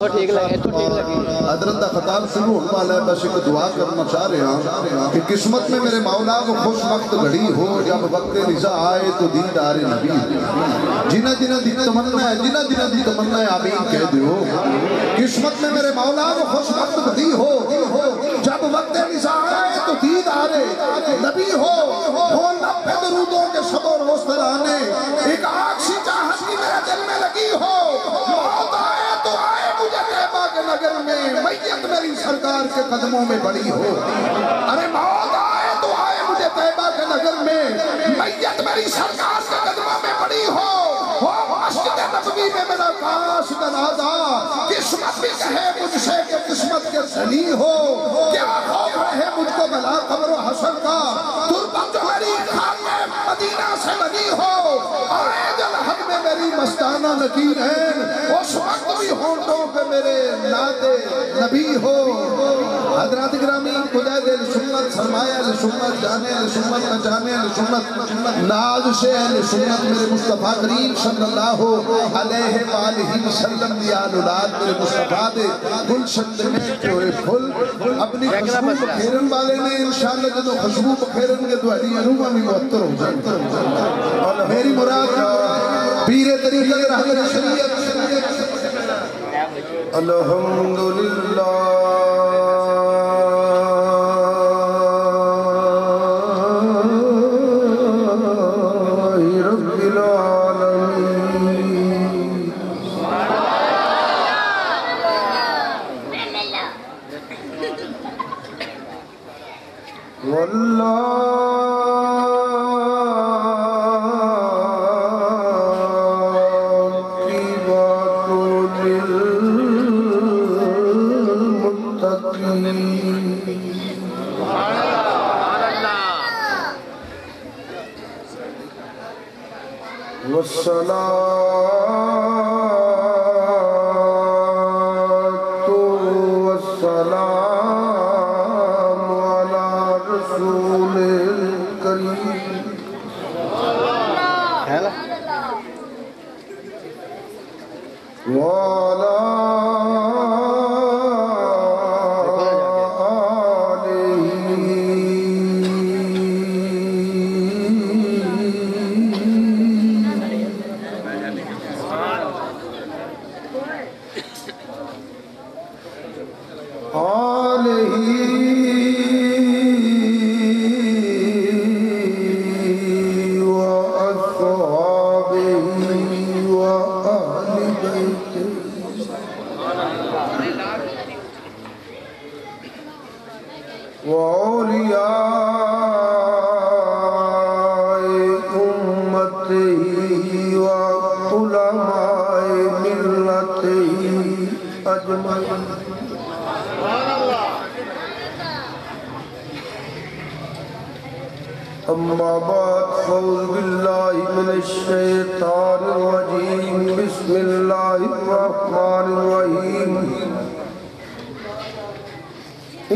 حضرت دا خطاب شروع ہونے والا ہے، بس ایک دعا کرنا چاہ رہے ہیں کہ قسمت میں میرے مولا کو خوش وقت گھڑی ہو، جب وقت رضا آئے تو دیدار نبی جنہ جنہ دی تمنا ہے، جنہ جنہ دی تمنا ہے آمین کہہ دیو۔ قسمت میں میرے مولا کو خوش وقت گھڑی ہو، جب وقت رضا آئے تو دیدار نبی ہو نبے درودوں کے شب و روز ترانے، ایک آگ سی چاہت کی میرے دل میں لگی ہو، موت آئے تو آئے مجھے طیبہ کے نگر میں، میت میری سرکار کے قدموں میں بڑی ہو۔ ارے موت آئے تو آئے مجھے طیبہ کے نگر میں، میت میری سرکار کے قدموں میں بڑی ہو۔ مسجد نبوی میں میرا کاش جنازہ، قسمت بھی کہے مجھ سے کہ قسمت کے سنی ہو، کیا خوف رہے مجھ کو بلا قبر و حشر کا، تربت جو میری خاک مدینہ سے بنی ہو، آئے جلحد میں میری مستانہ نکیر ہے، اس وقت بھی ہونٹوں پہ میرے ناد نبی ہو۔ حضرات گرامی خدا دل سنت سرمایہ لسنت جانے لسنت نہ جانے لسنت ناز سے اہل سنت میرے مصطفیٰ کریم صلی اللہ علیہ وآلہ وسلم دی آل اولاد میرے مصطفیٰ دے گلشن میں ہوئے پھل اپنی خوشبو بکھیرن والے نے انشاءاللہ جدو خوشبو بکھیرن کے دوہری انومہ بھی معطر ہو جائے۔ میری مراد پیر طریقت رحمت شریعت الحمدللہ رب العالمین واللہ والصلاة والسلام على رسول الكريم وعلى اما بعد فاعوذ باللہ من الشیطان الرجیم بسم اللہ الرحمن الرحیم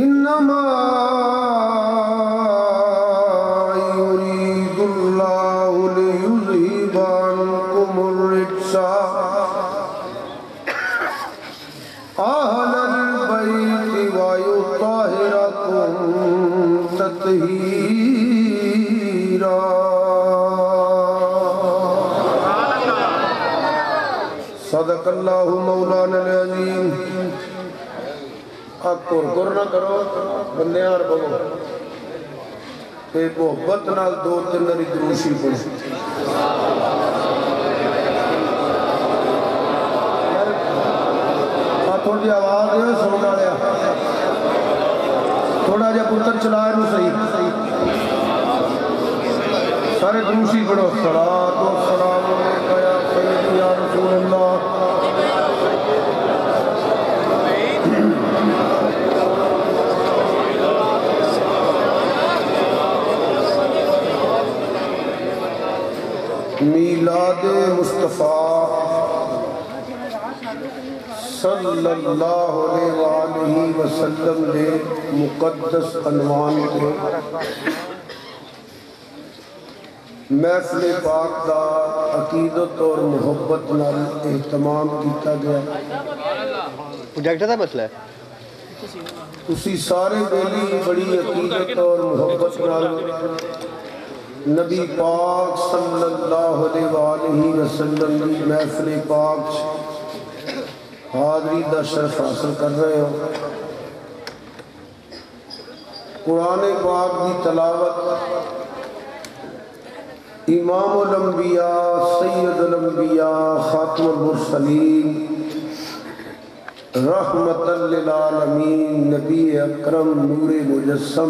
انما یرید اللہ لیذہب عنکم الرجس اہل البیت ویطہرکم تطہیرا۔ صدق اللہ مولانا العظیم۔ آپ گر نہ کرو بندے اور بگو تے محبت نال دو تین نری دروشی پڑھو۔ آپ تھوڑی آواز ہے سننا لیا تھوڑا جا پتر چلائے نو صحیح سارے دروشی پڑھو۔ صلاة و سلام علیکہ یا سیدی یا رسول اللہ۔ میلاد مصطفیٰ صلی اللہ علیہ وآلہ وسلم نے مقدس عنوان کے محفل پاک دا عقیدت اور محبت نال اہتمام کیتا گیا۔ प्रोजेक्ट का मसला है। तुसी सारे बेली बड़ी अकीदत और मुहब्बत नाल नबी पाक सल्लल्लाहु अलैहि वसल्लम की महफिल पाक हाज़री दा शरफ हासिल कर रहे हो। कुरान पाक की तलावत इमामुल अंबिया सैयदुल अंबिया खातिमुल मुरसलीन रहमतल लिल आलमीन नबी अकरम नूरे मुजस्सम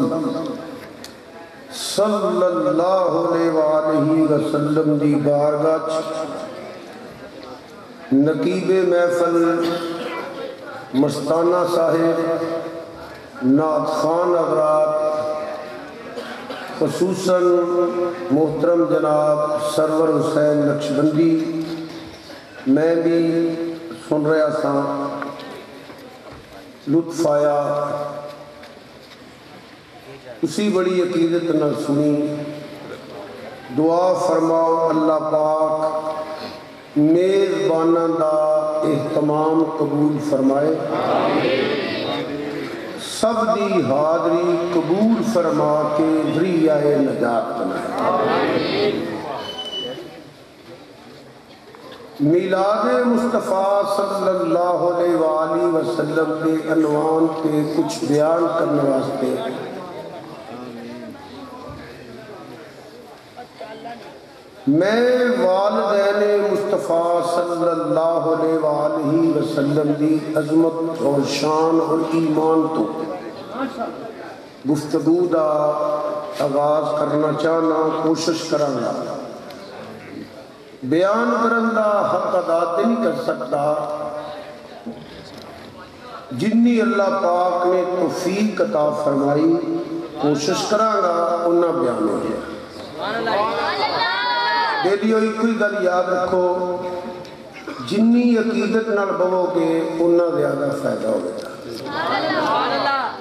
सल्लल्लाहु अलैहि वसल्लम दी बारगाह नकीबे महफिल मस्ताना साहिब नात खान अवरात खसूसन मोहतरम जनाब सरवर हुसैन नक्शबंदी मैं भी सुन रहा था, लुत्फ आया। उसी बड़ी अकीदत न सुनी। दुआ फरमाओ अल्लाह पाक मेज़बाना दा एहतमाम कबूल फरमाए, सब दी हाज़री कबूल फरमा के ज़रिया नजात बनाए। मिलाद मुस्तफ़ा सल्लल्लाहु अलैहि वसल्लम के अनवान पे कुछ बयान करने वास्ते मैं वालिदैन मुस्तफ़ा सल्लल्लाहु अलैहि वसल्लम की अज़मत और शान और ईमान तो गुफ्तगू का आगाज करना चाहना, कोशिश करांगा। बयान करन दा हक अदा नहीं कर सकता जिन्नी अल्लाह पाक ने तौफीक अता फरमाई, कोशिश करांगा उन्ना बयान हो जाए। बेलियो एक ही गल याद रखो, जिन्नी अकीदत नाल बवोगे उन्ना ज़्यादा फायदा होगा।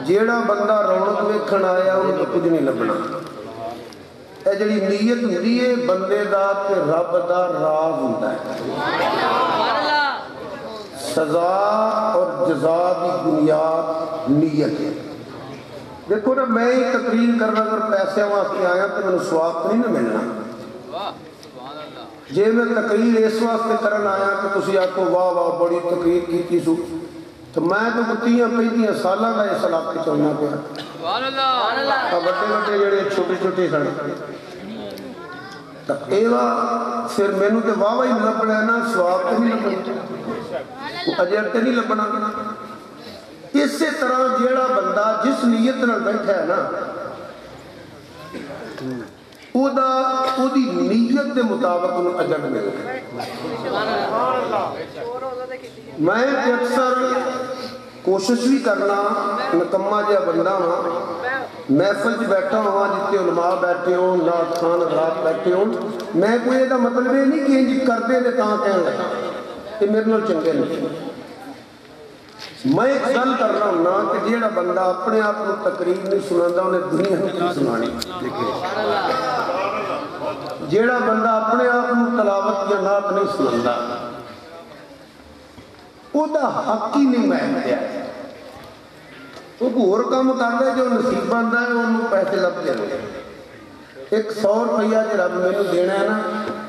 जेड़ा बंदा रौनक वेखण आया उन्हें कुछ नहीं लभना। ਇਹ ਜਿਹੜੀ ਨੀयत ਹੁੰਦੀ ਹੈ ਬੰਦੇ ਦਾ ਤੇ ਰੱਬ ਦਾ ਰਾਜ਼ ਹੁੰਦਾ ਹੈ। सज़ा और जज़ा की बुनियाद नीयत है। देखो ना, मैं ही तकरीर करना अगर पैसे वास्ते आया तो मैंने स्वाब तो नहीं ना मिलना। जे मैं तकरीर इस वास्ते करन आया कि तुसी आखो वाह वाह बड़ी तकरीर की सू, तो मैं तो 30-35 साल का इस इलाके चलना पाया। बड़े बड़े जड़े छोटे छोटे सन फिर मैनू तो वाह ही लभना ना, स्वाब तो नहीं लभना, अजर तो नहीं लभना। इस तरह जेड़ा बंदा जिस नीयत नाल बैठा है ना, ओदी नीयत के मुताबिक अजर मिलता। मैं अक्सर कोशिश भी करना, नकम्मा जिहा बंदा हाँ, महफिल च बैठा हुआ जितने उलमा बैठे हो, नात खान रात बैठे हो, मैं कोई ਇਹਦਾ मतलब ये नहीं कि इंज करते ने तां कहण लगा कि मेरे नाल चंगे नहीं। मैं एक गल करना हुन्ना कि जेड़ा बंदा अपने आप को तकरीर नहीं सुनांदा उन्हें दुनिया की सुनानी। जेड़ा बंदा अपने आप को तलावत या नात नहीं सुनांदा ਉਹਦਾ हक ही नहीं महनता। वो होर काम कर रहे जो नसीब बनता है उन्होंने पैसे लभते हैं। 100 रुपया जो रब मैनू देना है ना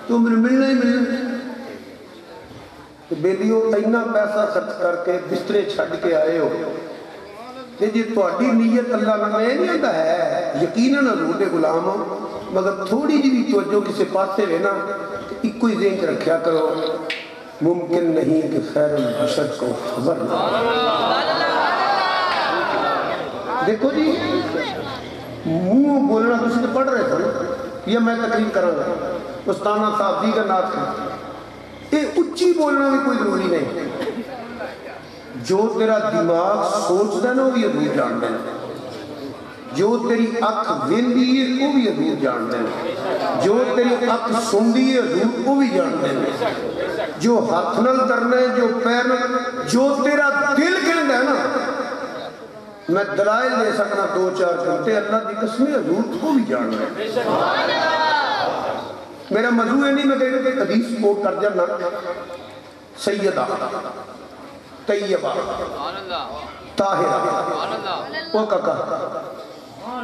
तो मैंने मिलना ही मिलना। तो बेलियो इन्ना पैसा खर्च करके बिस्तरे छड्ड के आए हो तो जे तुहाडी नीयत अल्लाह नाल नहीं होता है, यकीनन हज़ूर दे गुलाम हो, मगर थोड़ी जी भी तवज्जो किसी पासे है ना तो इक्को ही ज़हन च रखा करो, मुमकिन नहीं कि खैर बशर को खबर ना। देखो जी, मुंह बोलना तुम तो पढ़ रहे थे, ये मैं तकरीर करांगा उस्ताना साहब जी का नाथ का, ये उच्ची बोलना भी कोई जरूरी नहीं। जो तेरा दिमाग सोचता ना वो भी हजूर जानते हैं, जो तेरी अख वेंदी है वो भी हजूर जानते हैं, जो तेरी अख सुनती है हजूर वो भी जानते हैं, जो हाथ नाल करना है, जो पैर नाल, जो तेरा दिल कहता है ना, मैं दलाइल दे सकना 2-4 घंटे, अल्लाह की कसम हजूर वो भी जानना है। मेरा मजू है नहीं, मैं कहीं हदीस कोट कर जाना, सैयदा طیبہ طاہرہ او کاکا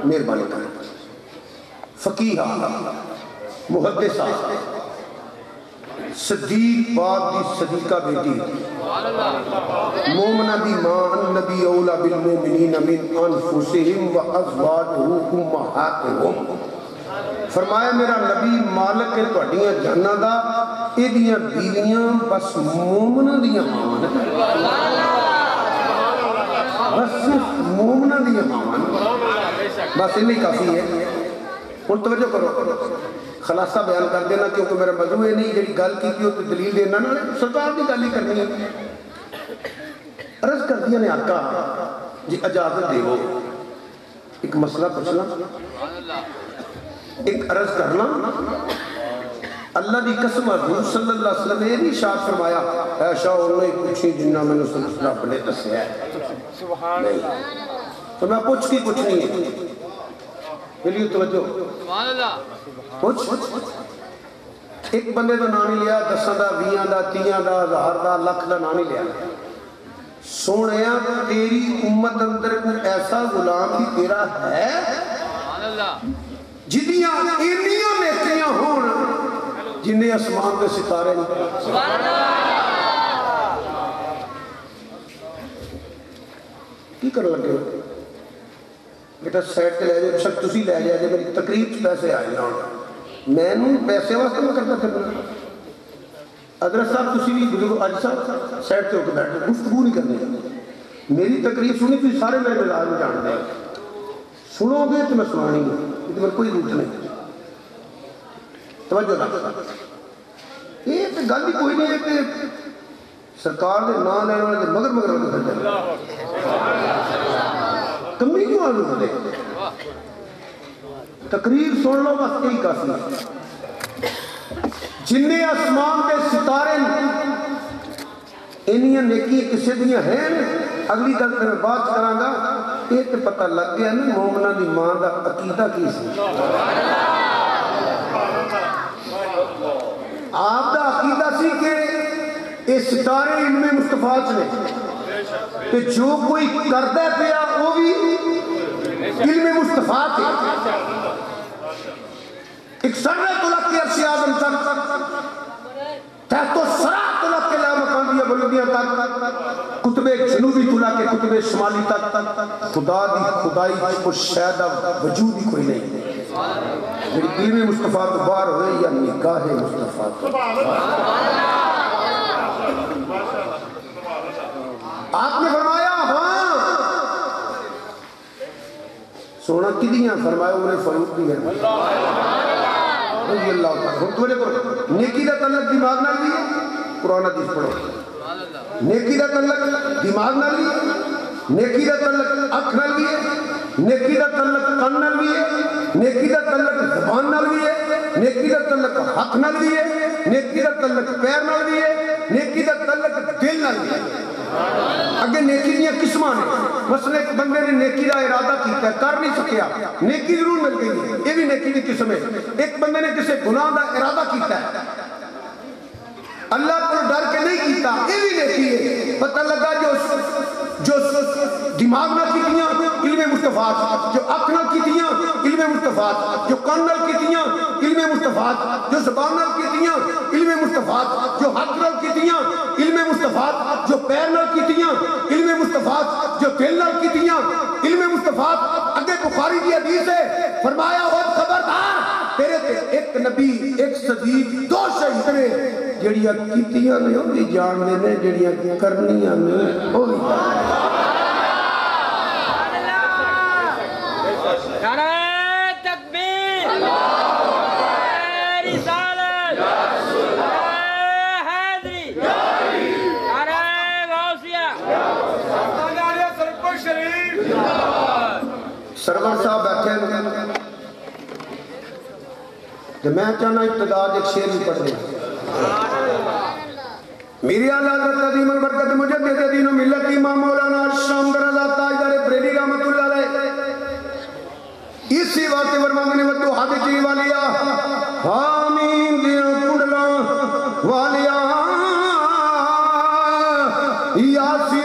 مہربانی کر فقیہ محدثہ صدیق پاک دی صدیقہ بیٹی مومنہ دی ماں النبی اولا بالمومنین من انفسہم و ازواجہ امہاتہم فرمایا میرا نبی مالک ہے تہاڈیاں جاناں دا ایدیاں بیویاں بس مومنہ دیاں ماں بس مومنہ دیاں ماں بس انہی کافی ہے اور توجہ کرو خلاصہ بیان کر دینا کیونکہ میرا موضوع ہے نہیں جڑی گل کی تو دلیل دینا نا سرکار دی گل ہی کرنی ہے عرض کر دیا نے آقا جی اجازت دیو ایک مسئلہ پوچھنا ایک عرض کرنا اللہ دی قسم حضور صلی اللہ علیہ وسلم نے نہیں ارشاد فرمایا ایشا انہوں نے پوچھی جنہ میں نے رب نے دسیا ہے نہیں تو میں پوچھ کی کچھ نہیں ہے بلیو توجہ پوچھ ایک بندے دا نام نہیں لیا 10 دا 20 دا 30 دا 1000 دا لکھ دا نام نہیں لیا سونیا تیری امت اندر کوئی ایسا غلام بھی تیرا ہے جدیاں انیاں نیکیاں ہون جنہیں اسمان دے ستارے کی کر لگے بیٹا سیٹ تے لے جائے بشک تسی لے جائے میری تقریب پیسے آئے نا میں نوں پیسے واسطے میں کرتا پھرنا حضرت صاحب تسی بھی بزرگ آج صاحب سیٹ تے ہو کے بیٹھ گفتگو نہیں کرنی میری تقریب سنی تھی سارے میرے مزاج میں جان دیں سنو گے تو میں سنانی ہوں لیکن میں کوئی روٹ نہیں توجہ رکھ یہ تو گل ہی کوئی نہیں ہے کہ سرکار دے نام لینے والے مگر مگر والے پھر جائے کمی کیوں آلو ہوتے تقریر سن لو بس یہی کافی جنہیں آسمان کے ستارے انہیاں نیکی کسے دیاں ہیں اگلی گل میں بات کراں گا یہ تو پتہ لگ گیا نا مومنہ دی ماں دا عقیدہ کی سی آپ دا عقیدہ سی کہ یہ ستارے علم مصطفیٰ نے کہ جو کوئی کردہ پیا وہ بھی علم مصطفیٰ کے ایک سرہ تلک کے عرصی آدم تک تحت و سرہ تلک کے لا مقام دیا بلدیاں تک کتب جنوبی تلک کے کتب شمالی تک خدا دی خدائی اور شہدہ وجود ہی کوئی نہیں میری علم مصطفیٰ تو باہر ہوئے یا نگاہ مصطفیٰ تو آپ نے فرمایا ہاں سونا کی دیاں فرمایا انہیں فروق دی ہے رضی اللہ تعالیٰ تو کرو نیکی دا تعلق دماغ نہ لیے قرآن حدیث پڑھو نیکی دا تعلق دماغ نہ لیے نیکی دا تعلق اکھ نہ لیے نیکی دا تعلق کن نہ لیے نیکی دا تعلق زبان نہ لیے نیکی دا تعلق حق نہ لیے نیکی دا تعلق پیر نہ لیے نیکی دا تعلق دل نہ لیے اگر نیکی دیاں قسمہ نے مثلا ایک بندے نے نیکی دا ارادہ کیتا ہے کر نہیں سکیا نیکی ضرور مل گئی یہ بھی نیکی دی قسم ہے ایک بندے نے کسی گناہ دا ارادہ کیتا ہے اللہ کو ڈر کے نہیں کیتا یہ بھی نیکی ہے پتہ لگا جو دماغ نہ کیتیاں علم مصطفیٰ جو اکھ نہ کیتیاں علم مصطفیٰ جو کان نہ کیتیاں علم مصطفیٰ جو زبان نہ کیتیاں علم مصطفیٰ جو ہاتھ نہ کیتیاں علم مصطفیٰ جو پیر نہ کیتیاں علم مصطفیٰ جو دل نہ کیتیاں علم مصطفیٰ اگے بخاری کی حدیث ہے فرمایا ہو خبردار تیرے تے ایک نبی ایک صدیق دو شہید نے جڑیاں کیتیاں نے ہوندی جان نے جڑیاں کرنیاں نے ہوئی نعرہ تکبیر رسالت نعرہ حیدری نعرہ غوثیہ نعرہ سرکو شریف سرور صاحب بیٹھے ہیں کہ میں چاہنا ابتداد ایک شعر ہی پڑھ دیں میری اعلیٰ حضرت عظیم البرکت مجدد دین و ملت امام مولانا شام درازات تاجدار بریلی رحمت اللہ علیہ اسی واقعے ورمانگنے ودو حادث چی والیا آمین دیاں کڑلا والیا یاسی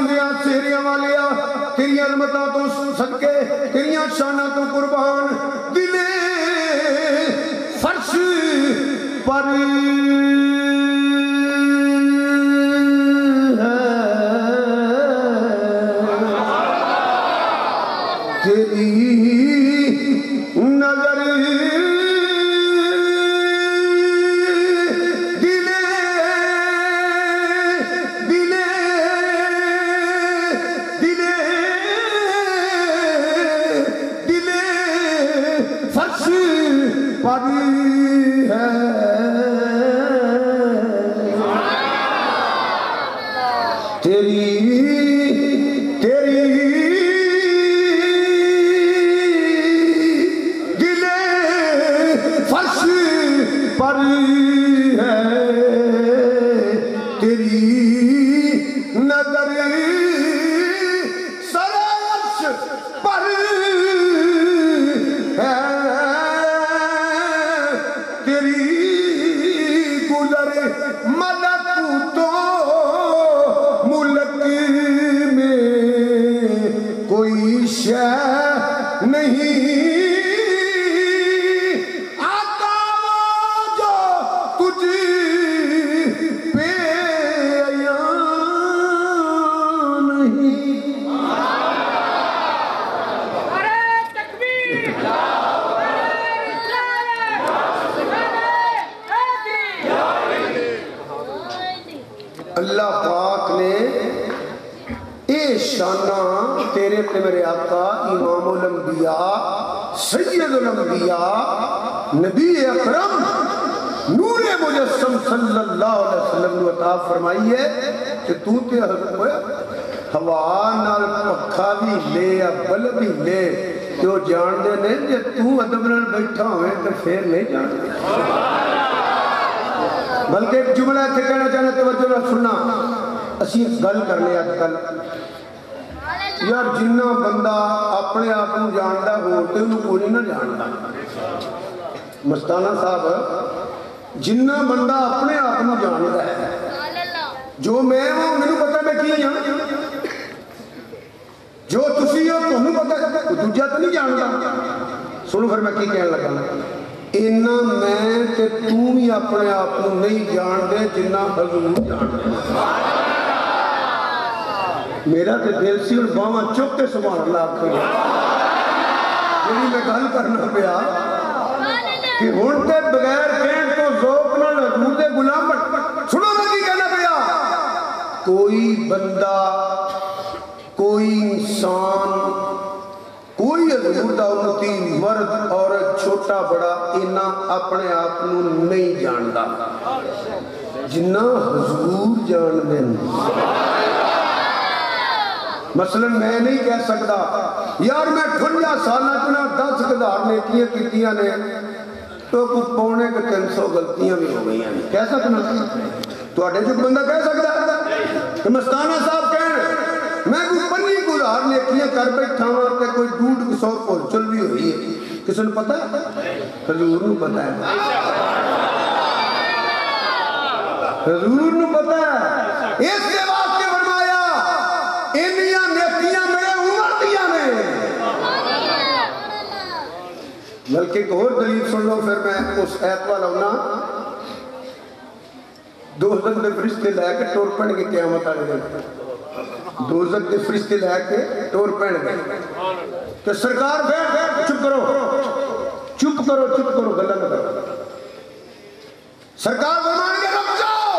عظمتاں تو صدقے تیریاں شاناں تو قربان دل فرش پر تیری نظر اللہ پاک نے اے شانہ تیرے تے میرے آقا امام الانبیاء سید الانبیاء نبی اکرم نور مجسم صلی اللہ علیہ وسلم نے عطا فرمائی ہے کہ تو تے حضرت ہویا ہوا نال پکھا بھی لے یا بل بھی لے کہ وہ جان دے نہیں جے تو ادب نال بیٹھا ہوئے تو پھر نہیں جان دے بلکہ ایک جملہ تھے کہنا چاہنا توجہ نہ سننا اسی گل کرنے آج کل یار جنہ بندہ اپنے آپ کو جاندا ہوتے انہوں کو نہیں نہ جاندا مستانہ صاحب جنہ بندہ اپنے آپ کو جاندا ہے جو میں ہوں میں پتہ میں کی ہوں جو تسی ہو تو ہمیں پتہ دوجہ تو نہیں جاندا سنو پھر میں کی کہنے لگا اینا میں تے تو ہی اپنے آپ کو نہیں جان دے جنہ حضور جان دے میرا تے دل سی اور باواں چک کے سبحان اللہ آکھے جنہی میں گل کرنا پیا کہ ہون تے بغیر کہن تو ذوق نہ حضور دے غلام سنو میں کی کہنا پیا کوئی بندہ کوئی انسان کوئی حضور دا امتی مرد عورت چھوٹا بڑا اینا اپنے آپ کو نہیں جاندا جنہ حضور جان دیں مثلا میں نہیں کہہ سکتا یار میں 58 سالہ چنا 10,000 نیکیاں کیتیاں نے تو کچھ پونے کے 300 غلطیاں بھی ہو گئی ہیں کہہ سکنا تو اٹھے جو بندہ کہہ سکتا کہ مستانہ صاحب کہنے میں کوئی 50,000 نیکیاں کر بیٹھا ہوں کہ کوئی 150 پہنچل بھی ہوئی ہے کسی نے پتا ہے حضور نے پتا ہے حضور نے پتا ہے اس کے واسطے فرمایا انیاں نیکیاں میرے عمر دیا نے بلکہ ایک اور دلیل سن لو پھر میں اس ایت والا ہونا دوزخ دے فرشتے لے کے ٹور پڑ کے قیامت آ گئے دوزخ دے فرشتے لے کے ٹور پڑ گئے کہ سرکار بیٹھ چپ کرو گلا نہ کرو سرکار فرمان کے رک جاؤ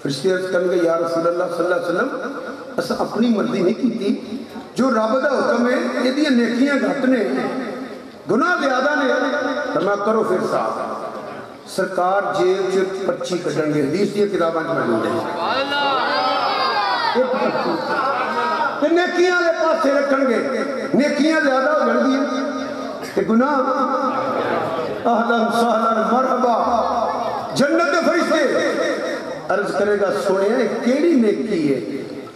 فرشتے عرض کرنے گے یا رسول اللہ صلی اللہ علیہ وسلم اسا اپنی مرضی نہیں کی تھی جو رب دا حکم ہے یہ دیا نیکیاں گھٹ نے گناہ زیادہ نے فرما کرو پھر صاحب سرکار جیب سے پرچی کٹن گے حدیث یہ کتاباں موجود ہیں نیکیاں لے پاس سے رکھن گے نیکیاں زیادہ ہو جن گی کہ گناہ اہلاً سہلاً مرحبا جنت فرشتے عرض کرے گا سونے کیڑی نیکی ہے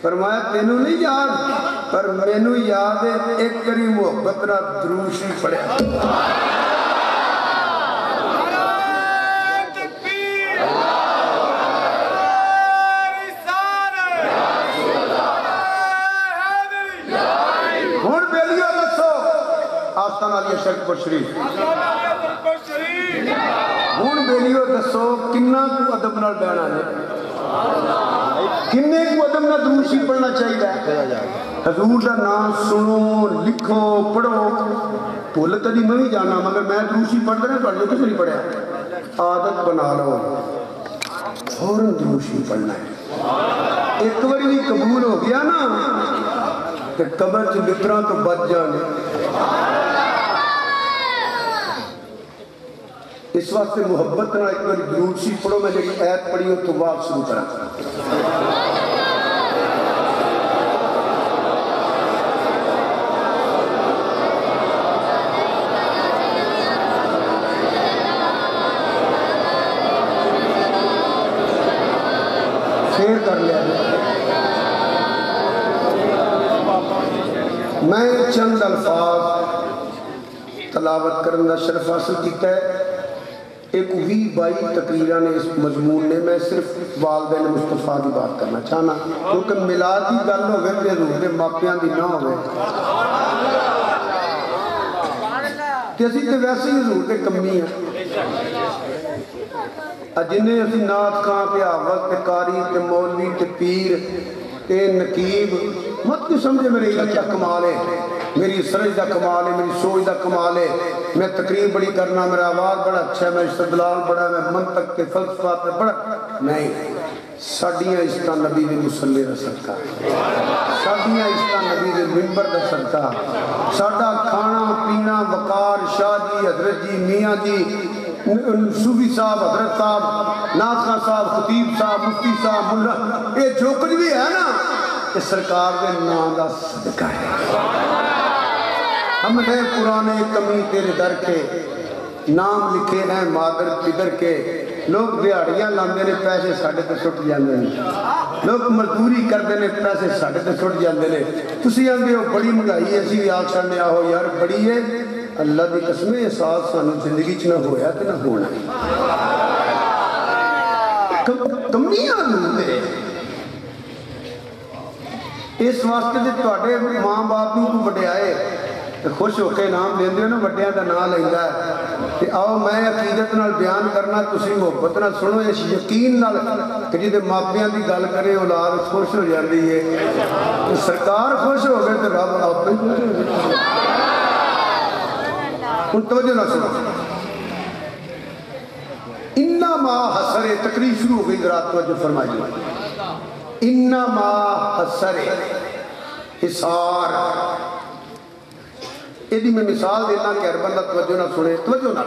فرمایا تینوں نہیں یاد پر مینوں یاد ہے ایک کری محبت را دروشی پڑے रातां नाल शरक शरीफ हुण बेलियो दसो किन्ना को अदब नाल बहना है किन्ने को अदब नाल दुरूद शरीफ पढ़ना चाहिए हजूर दा नाम सुनो लिखो पढ़ो भुल तो मैं भी जाना मगर मैं दुरूद शरीफ पढ़दा ना तुहाडे किस नहीं पढ़िया आदत बना लो फौरन दुरूद शरीफ पढ़ना है एक बार भी कबूल हो गया ना तो कबर च मित्रों तो बच जाने इस वास्ते मुहब्बत ना एक बार दुरूद शरीफ पढ़ो मैं जी ऐत पढ़ी उस तो बाद शुरू करा शेयर कर लिया मैं चंद अल्फाज तलावत करने का शरफ हासिल किया है एक 20-22 तकरीरां ने इस मजमून ने मैं सिर्फ वालदैन मुस्तफा की बात करना चाहना क्योंकि मिलाद की गल होवे ते हजूर दे मापियां दी ना होवे ते असीं ते वैसे ही हजूर दे कम्मी आ जिन्हें असीं नाथ खां ते हावज ते कारी ते मौलवी ते पीर ते नकीब मत तू समझे मेरे इल्म का कमाल है मेरी सरज का कमाल है मेरी सोच का कमाल है मैं तकरीर बड़ी करना मेरा आवाज बड़ा अच्छा है मैं इस्तदलाल बड़ा मैं मंतक के फलसफा पे बड़ा नहीं साडियां इश्क नबी दे मुसल्ले दा सदका साडियां इश्क नबी दे मिंबर दा सदका साडा खाना पीना वकार शाह जी हजरत जी मियाँ जी सूफी साहब हजरत साहब नाथ साहब खतीब साहब मुफ्ती साहब मुल्ला ये जो कुछ भी है ना ये सरकार के नाम का सदका है हमने पुराने कमी तेरे दर के नाम लिखे हैं मादर पिदर के लोग दिहाड़ियां लाते ने पैसे साढ़े ते सुट जाते हैं लोग मजदूरी करते हैं पैसे साढ़े ते सुट जाते हैं तुसीं आंदे हो बड़ी महंगाई असीं भी आख सकते आहो यार बड़ी है अल्लाह की कसम एहसास सानू जिंदगी च ना होया ते ना होना कमियां ने इस वास्ते ते तुहाडे मां बाप नूं वड्याए ते खुश होकर इनाम देंदे हो ना वड्डियां दा नाम लैंदा है ते आओ मैं अकीदत नाल बयान करना तुसीं मुहब्बत नाल सुनो इस यकीन नाल कि जिहदे मापियां दी गल करे औलाद खुश हो जाती है ते सरकार खुश हो गए तो रब आपे खुश हो जाए हुण तवज्जो नाल सुनो इन्ना मा हसरे तकरीर शुरू हो गई जरा तवज्जो फरमाइए इन्ना मा हसरे हिसार यदि मैं मिसाल देना कि हर बंदा तवज्जो ना सुने तवज्जो ना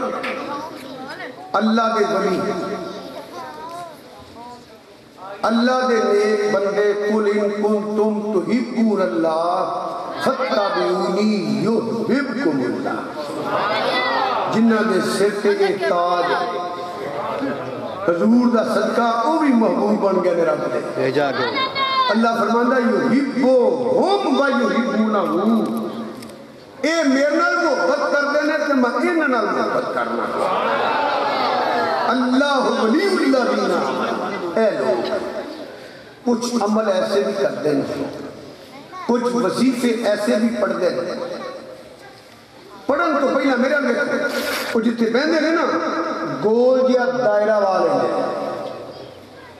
अल्लाह दे वली अल्लाह दे नेक बंदे कुल इन कुंतुम तुहिब्बून अल्लाह फत्तबिऊनी युहिब्बुकुमुल्लाह जिन्हां दे सिर ते ये ताज हजूर दा सदका वो भी महबूब बन गए रब दे भेजा गए अल्लाह फरमांदा युहिब्बुहुम व युहिब्बूनहु ए मेरे नाल मोहब्बत करदे ने ते मैं इन्हां नाल मोहब्बत करना अल्लाह वलीउल्लाज़ीना ए लोग कुछ अमल ऐसे भी करते हैं कुछ वजीफे ऐसे भी पढ़ते हैं पढ़न तो पहला मेरा वो जिथे बहते ने ना गोल जिहा दायरा वाले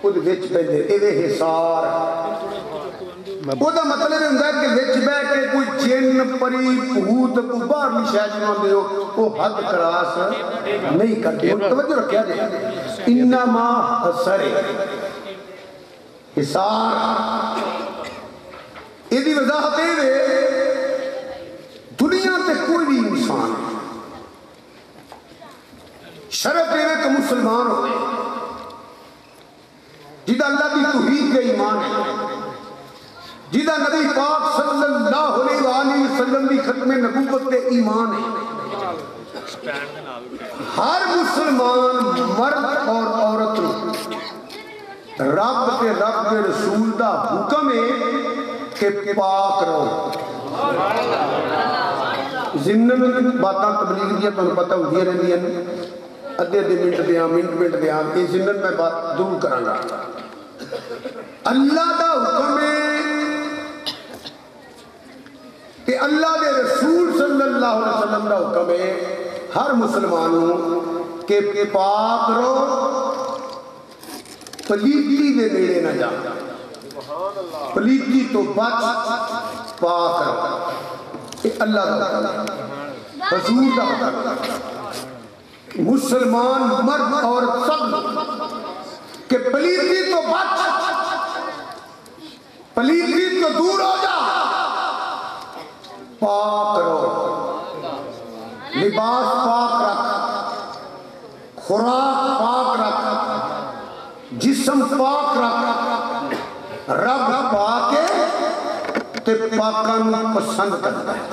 उहदे विच बहते इहदे हिसार ਉਹਦਾ मतलब ਹੁੰਦਾ कि विच बह के कोई जिन परी भूत को बाहरली शय जमाते हो वो हद क्रॉस नहीं करते तवज्जो रखिया जे इन्ना मा हसरे हिसार ਇਹਦੀ वजाहत ਇਹ वे दुनिया ते कोई भी इंसान शरफ ये कि मुसलमान हो जिदा अल्लाह की तौहीद का ईमान है जिदा नबी पाक सल्लल्लाहु अलैहि वसल्लम की खत्म नबूवत पे ईमान है हर मुसलमान मर्द और औरत रब के रसूल का हुक्म है कि पाक रहो जिन्नन बातां तबलीग दी तुहानूं पता होंदियां रहंदियां अद्धे अद्धे मिनट दियां ये जिन्नन मैं बात दूर करांगा अल्लाह का हुक्म है कि अल्लाह के रसूल सल्लल्लाहु अलैहि वसल्लम का हुक्म है हर मुसलमानों के पाक रहो, पलीती दे नेड़े ना जा, पलीती तो बच, पाक रहो। ये अल्लाह का रसूल का मुसलमान मर्द और सब के पलीती तो बच, पलीती तो दूर हो जा, पाक रहो, लिबास पाक रख, खुराक पाक रख, जिस्म पाक रख, रब पाके ते पाकां नूं पसंद करता है,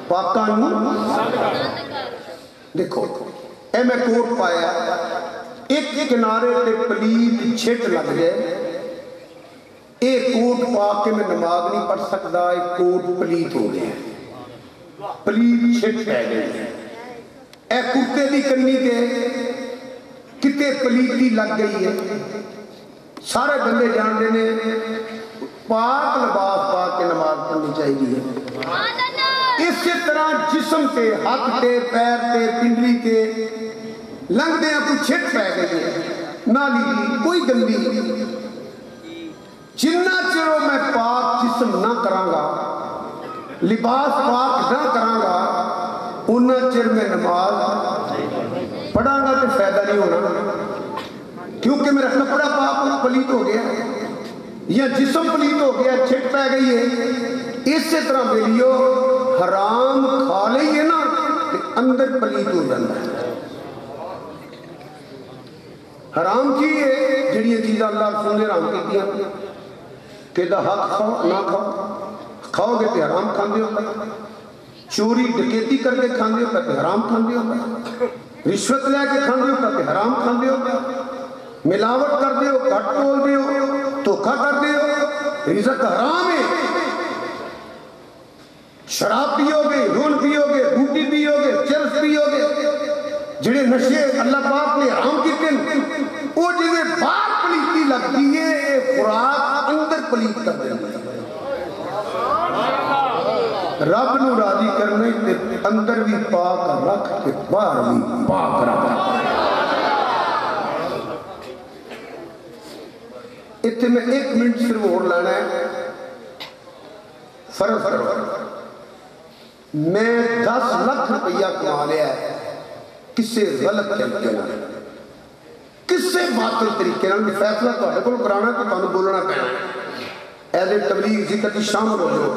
पाकां नूं। देखो ए मैं कोट पाया, एक किनारे ते पलीत छिट लग जाए, एक कोट पा के मैं नमाज नहीं पढ़ सकता, एक कोट पलीत हो गया, पलीत छिट पै गई है। ए कुत्ते की कन्नी ते किते पलीती लग गई है। सारे बंदे जानते ने पाक लिबास पा के नमाज पढ़नी चाहिए। इसी तरह जिस्म ते, हाथ ते, पैर ते, पिंडली ते लंघदे कोई छिट पै गई है, नाली दी कोई गंदी, जिन्ना चिरो मैं पाक जिस्म ना करांगा, लिबास पाक ना करांगा, उन्ना चिर मैं नमाज पढ़ांगा तो फायदा नहीं होना, क्योंकि मेरा कपड़ा पाक पलीत हो गया या जिस्म पलीत हो गया, छिट पै गई है। इसी तरह बेलियो हराम खा लईए ना तो अंदर पलीत हो जाता है। हराम की है जिहड़ियां चीज़ां अल्लाह रसूल ने हराम कीतियां, कि हक खाओ ना खाओ, खाओगे तो हराम खाते हो, चोरी डकैती करके खाते हो तो हराम खाते हो, रिश्वत लैके खाते हो तो हराम खाते हो, मिलावट करते हो, घट बोलते हो, धोखा करते हो, रिज़्क हराम है। शराब पियोगे, रोन पियोगे, बूटी पियोगे, चरस पियोगे, जिहड़े नशे अल्लाह पाक ने हराम कीते वो जिहदे बाहर पलीती लगती है, खुराक अंदर पलीत कर देती है। रब नूं राजी करने ते अंदर भी पाक रख के बाहर भी पाक रख। इत्थे मैं 1 मिनट सिर्फ और लेना है। फर्ज करो मैं 10 लाख रुपया कमा लिया है किसी गलत तरीके नाल, किसी बातिल तरीके नाल, फैसला तुहाडे कोल कराना तो तुहानूं बोलना पैना। ऐसे तबलीग जिक्र च शामिल हो जाओ,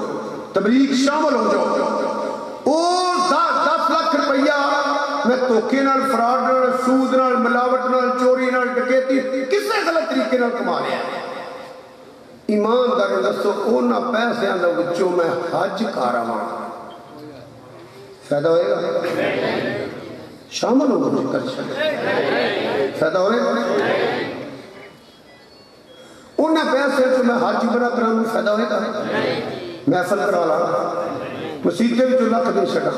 तबलीग शामिल हो जाओ। ओ 10 लाख रुपया मैं धोखे नाल, फराड नाल, सूद नाल, मिलावट नाल, चोरी नाल, डकैती किसी गलत तरीके नाल कमा लिया। ईमानदार दसो उन्हां पैसिਆਂ ਦੇ ਵਿੱਚੋਂ मैं हज कर आवां, फायदा होएगा? शामिल हो जिक्र फायदा होएगा? उन्हां पैसिਆਂ ਤੋਂ मैं हज बड़ा करां, फायदा होएगा? महफल करा ला, मसीते विचों लख दे छड्डां,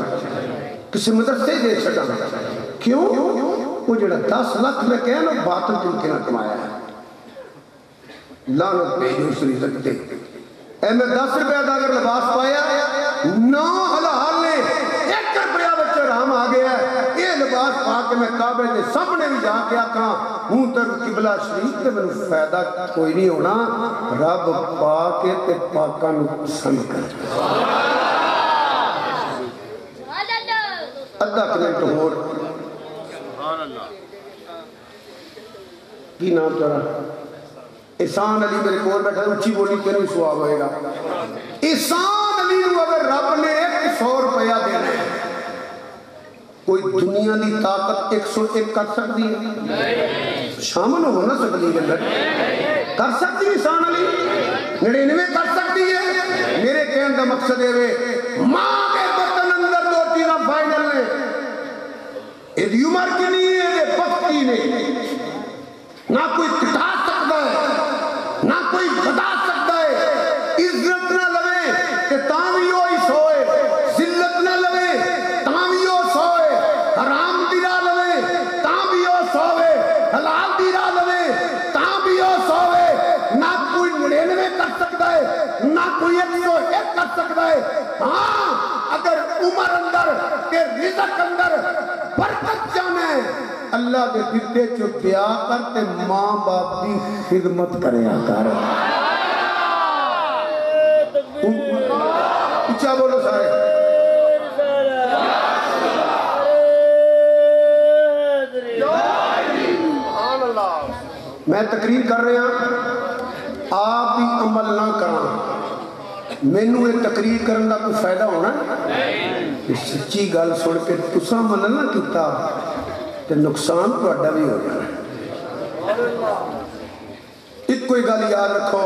किसी मदरसे दे छड्डां, क्यों? वो जिहड़ा 10 लाख मैं कहना बातिल तरीके नाल कमाया है, लानत भेजो उस रिज़्क ते। मैं 10 रुपया का अगर लिबास पाया, 9 हलाल ने 1 रुपया बच्चे हराम आ गया, ये लिबास पा के मैं काबे के सामने भी जाके आखा हूं तर किबला शरीफ ते मैनूं फायदा कोई नहीं होना। रब पा के ते पाकां नूं पसंद कर। अद्धा मिनट होर, की नाम तेरा? एहसान अली मेरे कोल बैठा, उच्ची बोली तेन भी स्वाब होएगा। एहसान अली को अगर रब ने 100 रुपया देना है, कोई दुनिया की ताकत 101 कर सकती है? शामिल हो ना सकती है, कर सकती है एहसान अली, 99 कर सकती है। मेरे कहने का मकसद है मां के बर्तन अंदर 2 चीज़ां फाइनल ने, यदि उम्र की नहीं है, बख्ती ने ना कोई घटा सकता है ना कोई घटा सकता है। इज्जत ना लवे ते तां भी ओही सोए, जिल्लत ना लवे तां भी ओ सोए, हराम दी राह लवे तां भी ओ सोवे, हलाल दी राह लवे तां भी ओ सोवे। ना कोई 99 कर सकता है, ना कोई 101 कर کر سکتا ہے ہاں اگر عمر اندر کہ رزق اندر برکت جانے اللہ دے دیتے چو دیا کرتے ماں باپ دی خدمت کرے کر اچھا بولو سارے میں تقریر کر رہا ہوں آپ بھی عمل نہ کرنا مینوں یہ تقریر کرنے کا کوئی فائدہ ہونا سچی گل سن کے تساں عمل نہ کیتا تو نقصان تہاڈا بھی ہو جانا ایک کوئی گل یاد رکھو